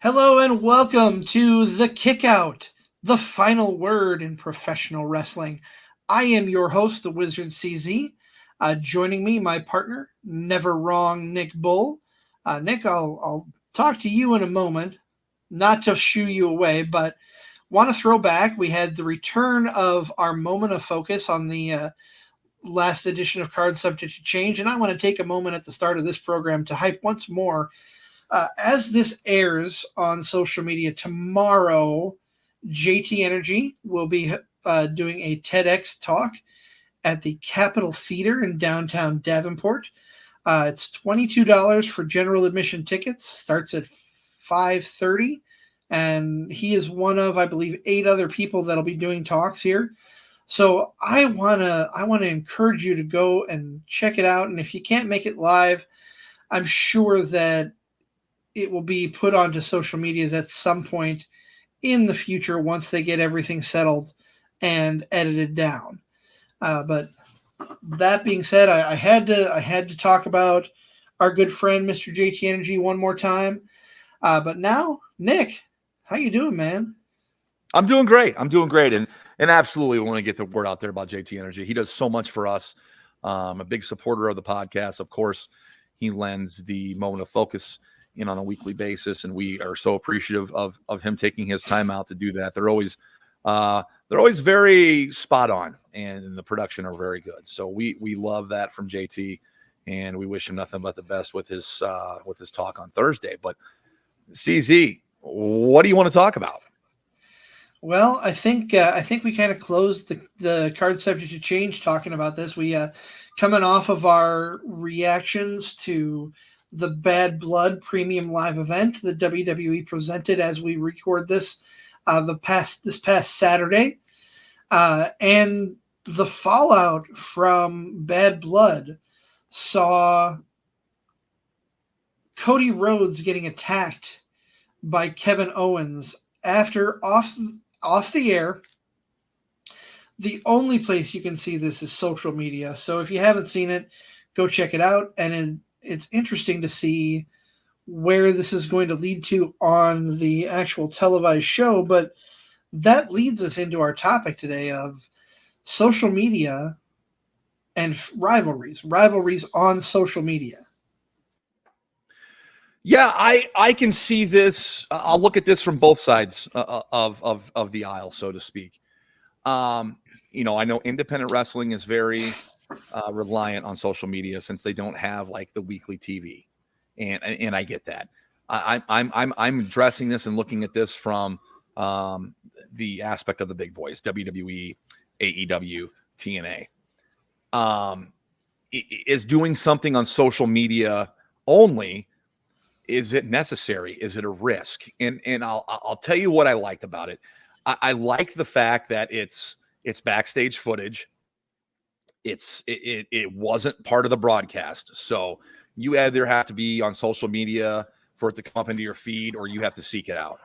Hello and welcome to The Kickout, the final word in professional wrestling. I am your host, the Wizard CZ. Joining me, my partner, Never Wrong Nick Bull. Nick, I'll talk to you in a moment, not to shoo you away, but want to throw back. We had the return of our moment of focus on the last edition of Card Subject to Change, and I want to take a moment at the start of this program to hype once more as this airs on social media tomorrow, JT Energy will be doing a TEDx talk at the Capitol Theater in downtown Davenport. It's $22 for general admission tickets. Starts at 5:30, and he is one of, I believe, 8 other people that'll be doing talks here. So I wanna encourage you to go and check it out. And if you can't make it live, I'm sure that it will be put onto social medias at some point in the future once they get everything settled and edited down. But that being said, I had to talk about our good friend Mr. JT Energy one more time. But now, Nick, how you doing, man? I'm doing great. And absolutely want to get the word out there about JT Energy. He does so much for us. A big supporter of the podcast. Of course, he lends the moment of focus in on a weekly basis, and we are so appreciative of him taking his time out to do that. They're always very spot on, and the production are very good. So we love that from JT, and we wish him nothing but the best with his talk on Thursday. But CZ, what do you want to talk about? Well, I think we kind of closed the Card Subject to Change talking about this. We coming off of our reactions to the Bad Blood Premium Live event that WWE presented as we record this this past Saturday, and the fallout from Bad Blood saw Cody Rhodes getting attacked by Kevin Owens after off the air. The only place you can see this is social media. So if you haven't seen it, go check it out. And it's interesting to see where this is going to lead to on the actual televised show. But that leads us into our topic today of social media and rivalries on social media. Yeah, I can see this. I'll look at this from both sides of the aisle, so to speak. I know independent wrestling is very reliant on social media since they don't have like the weekly TV, and I get that. I'm addressing this and looking at this from the aspect of the big boys: WWE, AEW, TNA. Is doing something on social media only. Is it necessary? Is it a risk? And I'll tell you what I liked about it. I liked the fact that it's backstage footage. It wasn't part of the broadcast. So you either have to be on social media for it to come up into your feed, or you have to seek it out,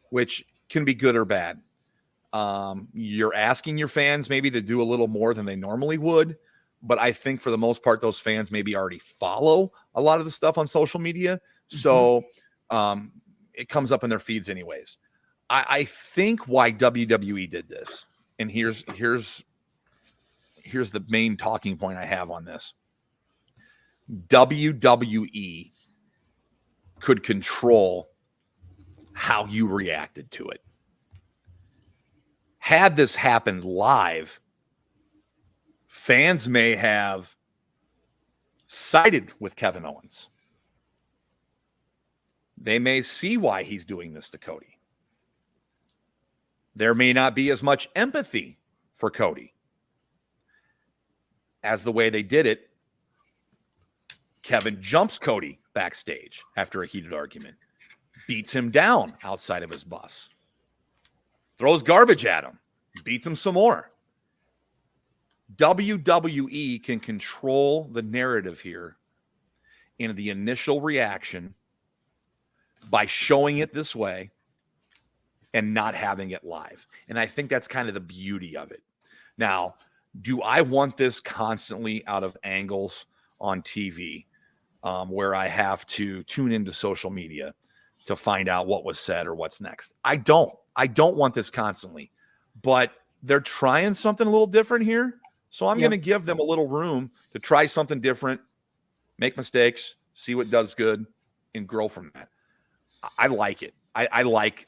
which can be good or bad. You're asking your fans maybe to do a little more than they normally would. But I think for the most part, those fans maybe already follow a lot of the stuff on social media. So it comes up in their feeds anyways. I think why WWE did this, and here's the main talking point I have on this. WWE could control how you reacted to it. Had this happened live, fans may have sided with Kevin Owens. They may see why he's doing this to Cody. There may not be as much empathy for Cody as the way they did it. Kevin jumps Cody backstage after a heated argument, beats him down outside of his bus, throws garbage at him, beats him some more. WWE can control the narrative here in the initial reaction by showing it this way and not having it live. And I think that's kind of the beauty of it. Now, do I want this constantly out of angles on TV where I have to tune into social media? to find out what was said or what's next. I don't want this constantly, but they're trying something a little different here. So I'm going to give them a little room to try something different, make mistakes, see what does good, and grow from that. I like it. I like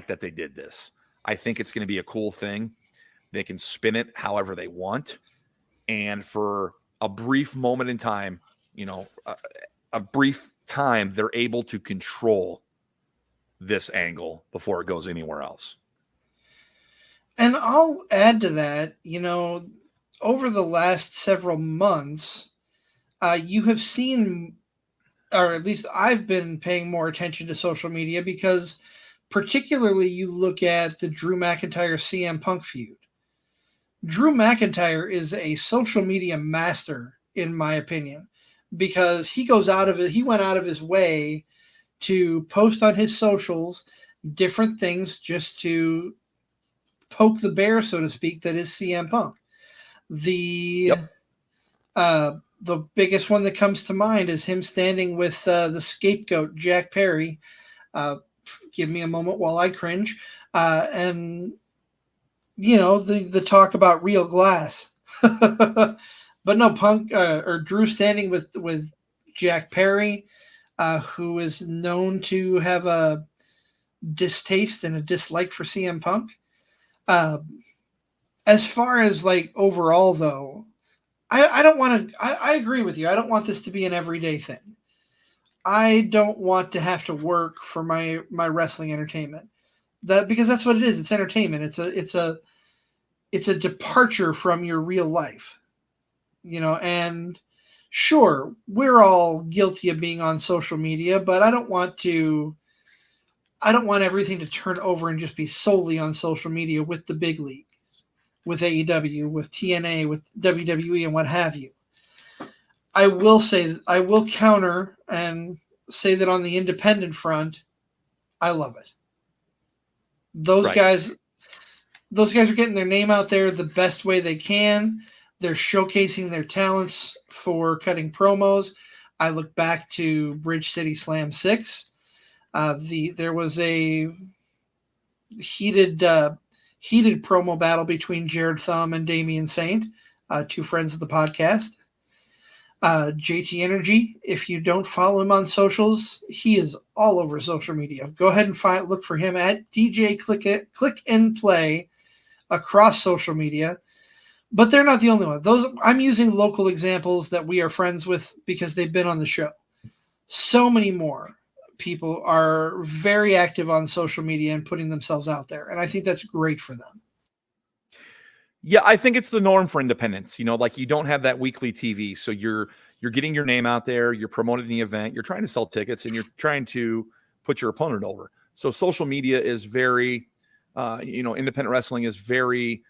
that they did this. I think it's going to be a cool thing. They can spin it however they want. And for a brief moment in time, a brief time, they're able to control this angle before it goes anywhere else. And I'll add to that, over the last several months, you have seen, or at least I've been paying more attention to social media because particularly you look at the Drew McIntyre CM Punk feud. Drew McIntyre is a social media master, in my opinion, because he went out of his way to post on his socials different things just to poke the bear, so to speak, that is CM Punk. The biggest one that comes to mind is him standing with the scapegoat, Jack Perry. Give me a moment while I cringe. And, the talk about real glass. But no, Punk or Drew standing with Jack Perry, who is known to have a distaste and a dislike for CM Punk. As far as overall though, I don't want to. I agree with you. I don't want this to be an everyday thing. I don't want to have to work for my wrestling entertainment. Because that's what it is. It's entertainment. It's a departure from your real life. And sure, we're all guilty of being on social media, but I don't want everything to turn over and just be solely on social media with the big league, with AEW, with TNA, with WWE, and what have you. I will counter and say that on the independent front, I love it. Those guys are getting their name out there the best way they can. They're showcasing their talents for cutting promos. I look back to Bridge City Slam 6. There was a heated promo battle between Jared Thumb and Damian Saint, two friends of the podcast. JT Energy, if you don't follow him on socials, he is all over social media. Go ahead and look for him at DJ Click and Play across social media. But they're not the only one. I'm using local examples that we are friends with because they've been on the show. So many more people are very active on social media and putting themselves out there. And I think that's great for them. Yeah, I think it's the norm for independents. You don't have that weekly TV. So you're getting your name out there, you're promoting the event, you're trying to sell tickets, and you're trying to put your opponent over. So social media is very, independent wrestling is very,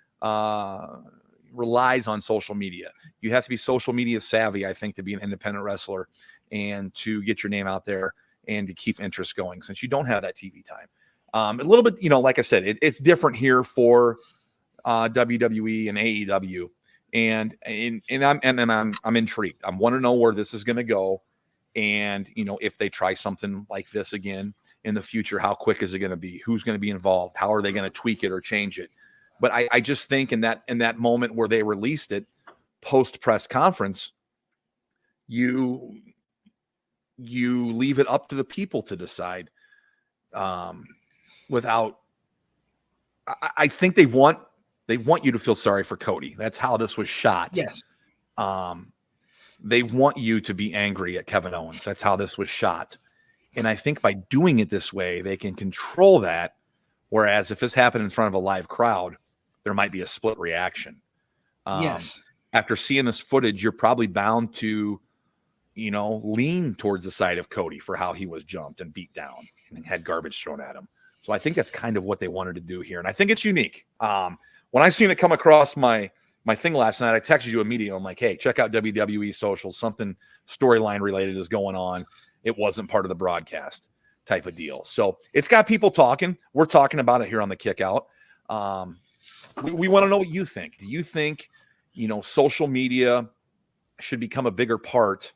relies on social media. You have to be social media savvy, I think, to be an independent wrestler and to get your name out there and to keep interest going since you don't have that TV time. A little bit, like I said, it's different here for WWE and AEW, and I'm intrigued. I want to know where this is going to go, and if they try something like this again in the future, how quick is it going to be? Who's going to be involved? How are they going to tweak it or change it? But I just think in that moment where they released it post press conference, you leave it up to the people to decide. Without, I think they want you to feel sorry for Cody. That's how this was shot. Yes. They want you to be angry at Kevin Owens. That's how this was shot. And I think by doing it this way, they can control that. Whereas if this happened in front of a live crowd, there might be a split reaction. Yes. After seeing this footage, you're probably bound to, lean towards the side of Cody for how he was jumped and beat down and had garbage thrown at him. So I think that's kind of what they wanted to do here. And I think it's unique. When I seen it come across my thing last night, I texted you immediately. I'm like, hey, check out WWE social. Something storyline related is going on. It wasn't part of the broadcast type of deal. So it's got people talking. We're talking about it here on the Kick Out. We want to know what you think. Do you think, social media should become a bigger part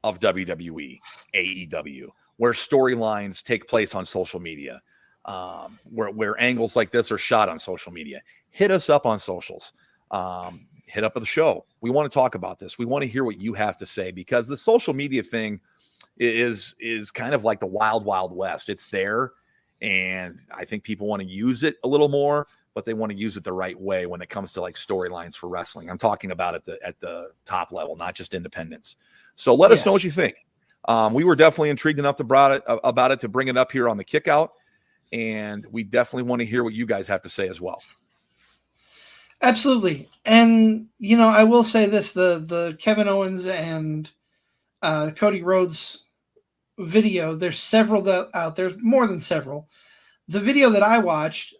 of WWE, AEW? where storylines take place on social media, where angles like this are shot on social media. Hit us up on socials. Hit up the show. We want to talk about this. We want to hear what you have to say, because the social media thing is kind of like the wild, wild west. It's there, and I think people want to use it a little more, but they want to use it the right way when it comes to like storylines for wrestling. I'm talking about at the top level, not just independents. So let us know what you think. We were definitely intrigued enough about it to bring it up here on the Kickout, and we definitely want to hear what you guys have to say as well. Absolutely. And, I will say this, the Kevin Owens and Cody Rhodes video, there's several out there, more than several. The video that I watched,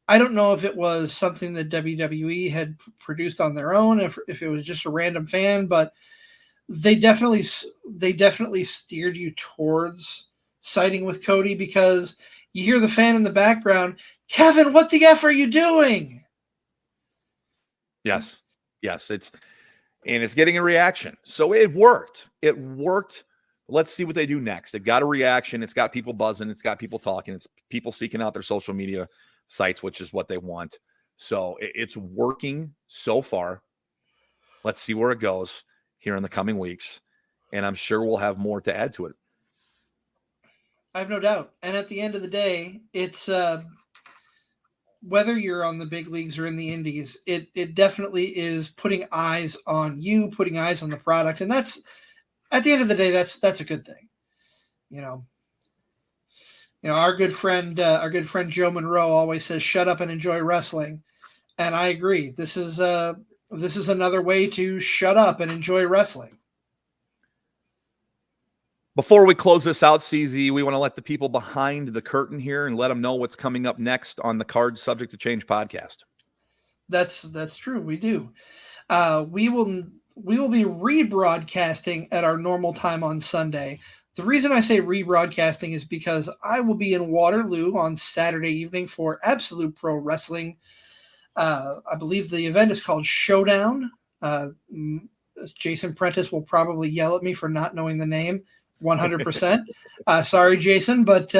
I don't know if it was something that WWE had produced on their own, if it was just a random fan, but they definitely steered you towards siding with Cody, because you hear the fan in the background, Kevin, what the F are you doing? Yes. It's getting a reaction. So it worked. Let's see what they do next. It got a reaction. It's got people buzzing. It's got people talking. It's people seeking out their social media sites, which is what they want. So it's working so far. Let's see where it goes here in the coming weeks. And I'm sure we'll have more to add to it. I have no doubt. And at the end of the day, it's whether you're on the big leagues or in the indies, it definitely is putting eyes on you, putting eyes on the product. And that's, at the end of the day, that's a good thing. Our good friend Joe Monroe always says, shut up and enjoy wrestling. And I agree. This is another way to shut up and enjoy wrestling. Before we close this out, CZ, we want to let the people behind the curtain here and let them know what's coming up next on the Card Subject to Change podcast. That's true. We do. We will be rebroadcasting at our normal time on Sunday. The reason I say rebroadcasting is because I will be in Waterloo on Saturday evening for Absolute Pro Wrestling. I believe the event is called Showdown. Jason Prentice will probably yell at me for not knowing the name 100%. Sorry, Jason, but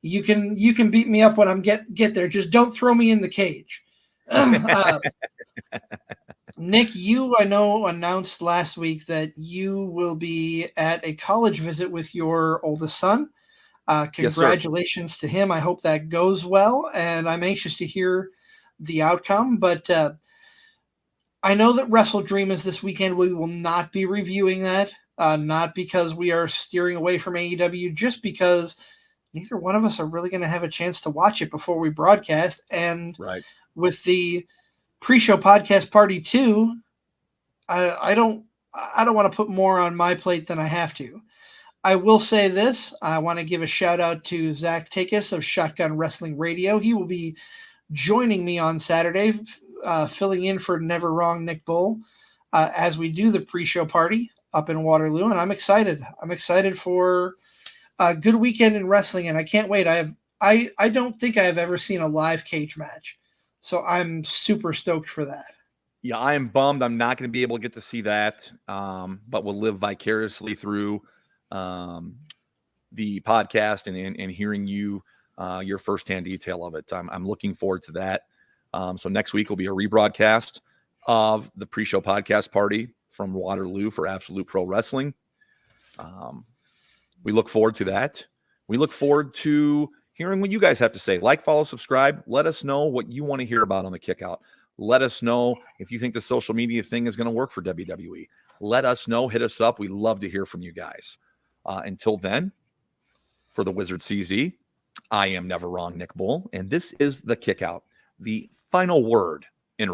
you can beat me up when I'm get there. Just don't throw me in the cage. Nick, you, I know, announced last week that you will be at a college visit with your oldest son. Congratulations to him. I hope that goes well, and I'm anxious to hear the outcome. But I know that Wrestle Dream is this weekend. We will not be reviewing that, not because we are steering away from AEW, just because neither one of us are really going to have a chance to watch it before we broadcast. And with the pre-show podcast party 2, I don't want to put more on my plate than I have to. I will say this. I want to give a shout out to Zach Takis of Shotgun Wrestling Radio. He will be joining me on Saturday, filling in for Never Wrong Nick Bull as we do the pre-show party up in Waterloo. And I'm excited. I'm excited for a good weekend in wrestling, and I can't wait. I don't think I have ever seen a live cage match. So I'm super stoked for that. Yeah, I am bummed I'm not going to be able to get to see that, but we'll live vicariously through the podcast and hearing your firsthand detail of it. I'm looking forward to that. So next week will be a rebroadcast of the pre-show podcast party from Waterloo for Absolute Pro Wrestling. We look forward to that. We look forward to hearing what you guys have to say. Like, follow, subscribe. Let us know what you want to hear about on the Kickout. Let us know if you think the social media thing is going to work for WWE. Let us know. Hit us up. We love to hear from you guys. Until then, for the Wizard CZ, I am Never Wrong Nick Bull, and this is the Kickout, the final word in wrestling.